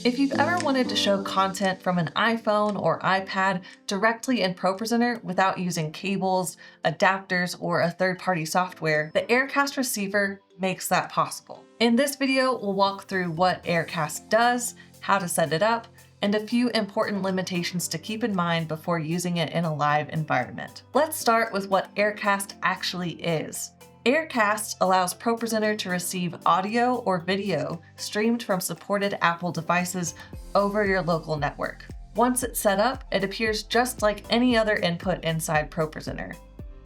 If you've ever wanted to show content from an iPhone or iPad directly in ProPresenter without using cables, adapters, or a third-party software, the AirCast Receiver makes that possible. In this video, we'll walk through what AirCast does, how to set it up, and a few important limitations to keep in mind before using it in a live environment. Let's start with what AirCast actually is. AirCast allows ProPresenter to receive audio or video streamed from supported Apple devices over your local network. Once it's set up, it appears just like any other input inside ProPresenter.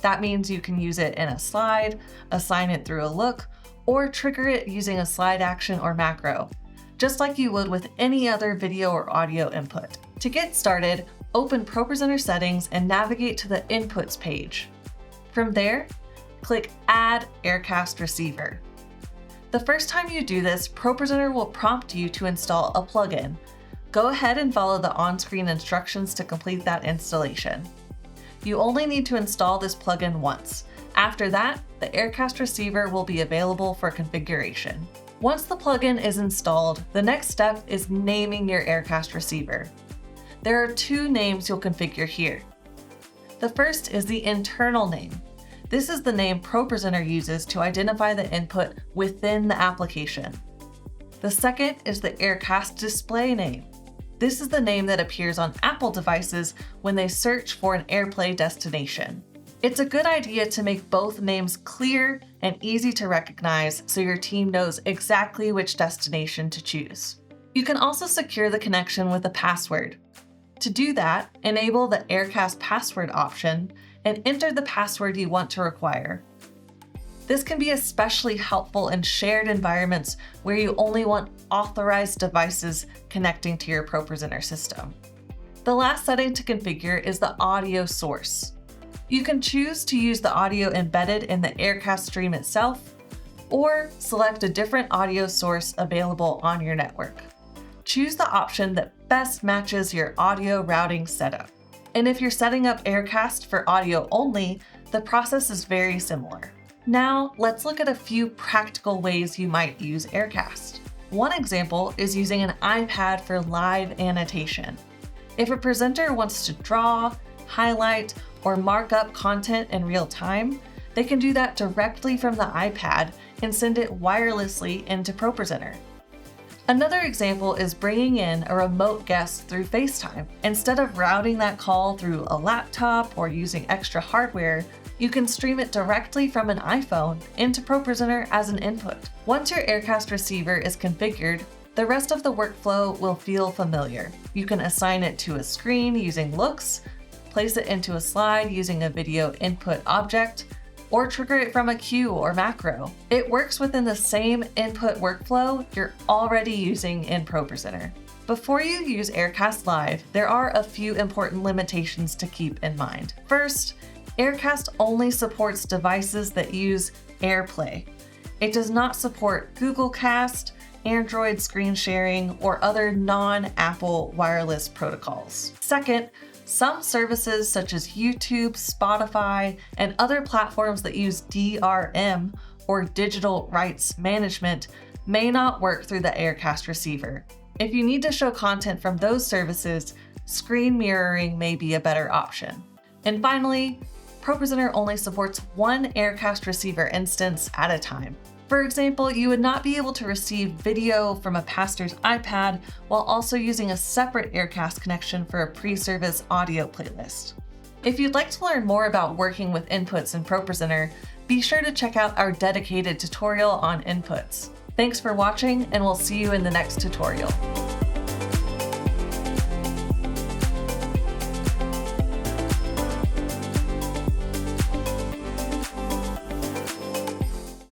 That means you can use it in a slide, assign it through a look, or trigger it using a slide action or macro, just like you would with any other video or audio input. To get started, open ProPresenter settings and navigate to the Inputs page. From there, click Add AirCast Receiver. The first time you do this, ProPresenter will prompt you to install a plugin. Go ahead and follow the on-screen instructions to complete that installation. You only need to install this plugin once. After that, the AirCast Receiver will be available for configuration. Once the plugin is installed, the next step is naming your AirCast Receiver. There are two names you'll configure here. The first is the internal name. This is the name ProPresenter uses to identify the input within the application. The second is the AirCast display name. This is the name that appears on Apple devices when they search for an AirPlay destination. It's a good idea to make both names clear and easy to recognize so your team knows exactly which destination to choose. You can also secure the connection with a password. To do that, enable the AirCast password option and enter the password you want to require. This can be especially helpful in shared environments where you only want authorized devices connecting to your ProPresenter system. The last setting to configure is the audio source. You can choose to use the audio embedded in the AirCast stream itself, or select a different audio source available on your network. Choose the option that best matches your audio routing setup. And if you're setting up AirCast for audio only, the process is very similar. Now, let's look at a few practical ways you might use AirCast. One example is using an iPad for live annotation. If a presenter wants to draw, highlight, or mark up content in real time, they can do that directly from the iPad and send it wirelessly into ProPresenter. Another example is bringing in a remote guest through FaceTime. Instead of routing that call through a laptop or using extra hardware, you can stream it directly from an iPhone into ProPresenter as an input. Once your AirCast receiver is configured, the rest of the workflow will feel familiar. You can assign it to a screen using looks, place it into a slide using a video input object, or trigger it from a queue or macro. It works within the same input workflow you're already using in ProPresenter. Before you use AirCast Live, there are a few important limitations to keep in mind. First, AirCast only supports devices that use AirPlay. It does not support Google Cast, Android screen sharing, or other non-Apple wireless protocols. Second, some services such as YouTube, Spotify, and other platforms that use DRM or digital rights management may not work through the AirCast receiver. If you need to show content from those services, screen mirroring may be a better option. And finally, ProPresenter only supports one AirCast receiver instance at a time. For example, you would not be able to receive video from a pastor's iPad while also using a separate AirCast connection for a pre-service audio playlist. If you'd like to learn more about working with inputs in ProPresenter, be sure to check out our dedicated tutorial on inputs. Thanks for watching, and we'll see you in the next tutorial.